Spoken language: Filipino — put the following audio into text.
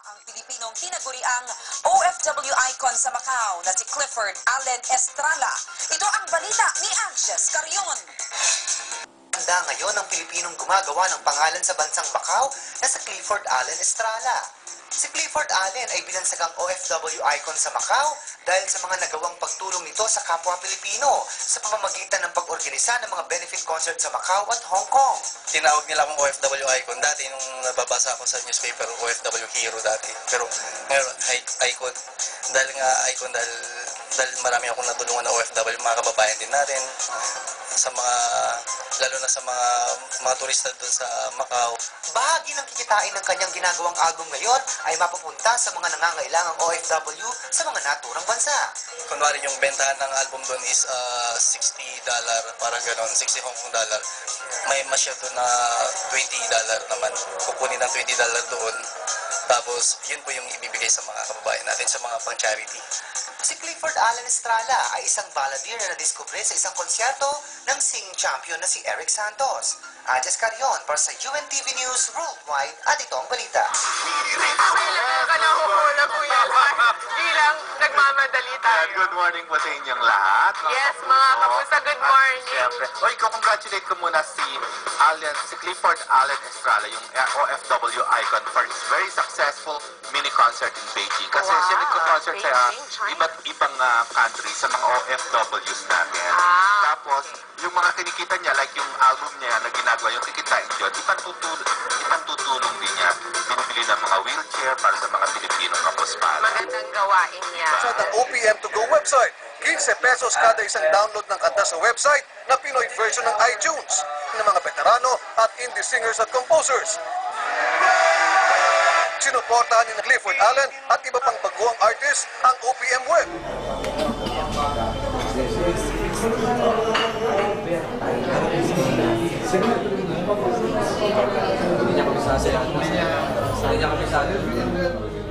Ang Pilipinong tinaguriang OFW icon sa Macau na si Clifford Allen Estrala. Ito ang balita ni Anges Carion. Handa ngayon ang Pilipinong gumagawa ng pangalan sa bansang Macau na si Clifford Allen Estrala. Si Clifford Allen ay binansagang OFW icon sa Macau dahil sa mga nagawang pagtulong nito sa kapwa Pilipino sa pamamagitan ng pag-organisa ng mga benefit concert sa Macau at Hong Kong. Tinawag nila akong OFW icon dati nung nababasa ako sa newspaper, OFW hero dati. Pero ngayon, icon. Dahil nga icon, dahil marami akong natulungan na OFW, mga kababayan din natin, sa mga, lalo na sa mga turista doon sa Macau. Bahagi ng kikitain ng kanyang ginagawang album ngayon ay mapupunta sa mga nangangailangang OFW sa mga naturang bansa. Kunwari yung bentahan ng album doon is $60, parang gano'n, 60 Hong Kong dollar. May masyado na $20 naman. Kukunin ng $20 doon. Tapos, yun po yung ibibigay sa mga kababayan natin, sa mga pang-charity. Si Clifford Allen Estrala ay isang balladeer na nadiskubre sa isang konsyerto ng singing champion na si Eric Santos. Anges Carion para sa UNTV News Worldwide at ito ang balita. Kanahuhula po yan. Bilang nagmamadali tayo. Good morning po sa inyong lahat. Yes, mga kapusa, good morning. Siyempre. O, congratulate ko muna si Clifford Allen Estrala, yung OFW icon for his very successful mini concert in Beijing. Kasi Wow, siya nagko-concert sa Beijing, China. iba't ibang country sa mga OFWs natin. Tapos, yung mga kinikita niya, like yung album niya na ginagawa, yung kikitain yun, ipantutulong din niya. Binibili ng mga wheelchair para sa mga Pilipinong kapuspala. Magandang gawain niya. Sa the OPM to go website, 15 pesos kada isang download ng kanta sa website na Pinoy version ng iTunes ng mga veterano at indie singers at composers. Sinuportahan ni Clifford Allen at iba pang baguang artist ang OPM Web. Hindi niya kami sasaya. Hindi niya kami sasaya.